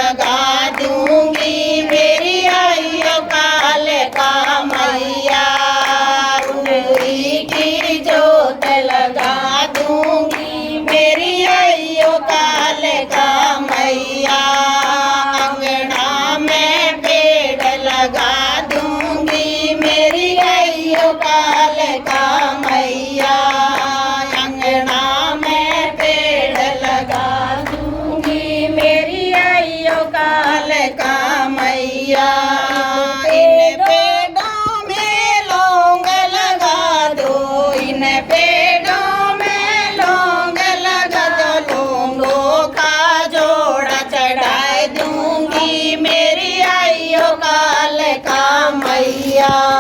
लगा दूंगी मेरी आइयो काल का मैया। रुई की जोत लगा दूंगी मेरी आइयो काल का मैया। अंगना में पेड़ लगा दूंगी मेरी आइयो काल का मैया। अंगना में पेड़ लगा दूंगी मेरी आइयो काल का मैया। इन पेड़ों में लौंग लगा दो, इन पेड़ों में लौंग लगा दो। लौंगों का जोड़ा चढ़ा दूंगी मेरी आइयो काल का मैया।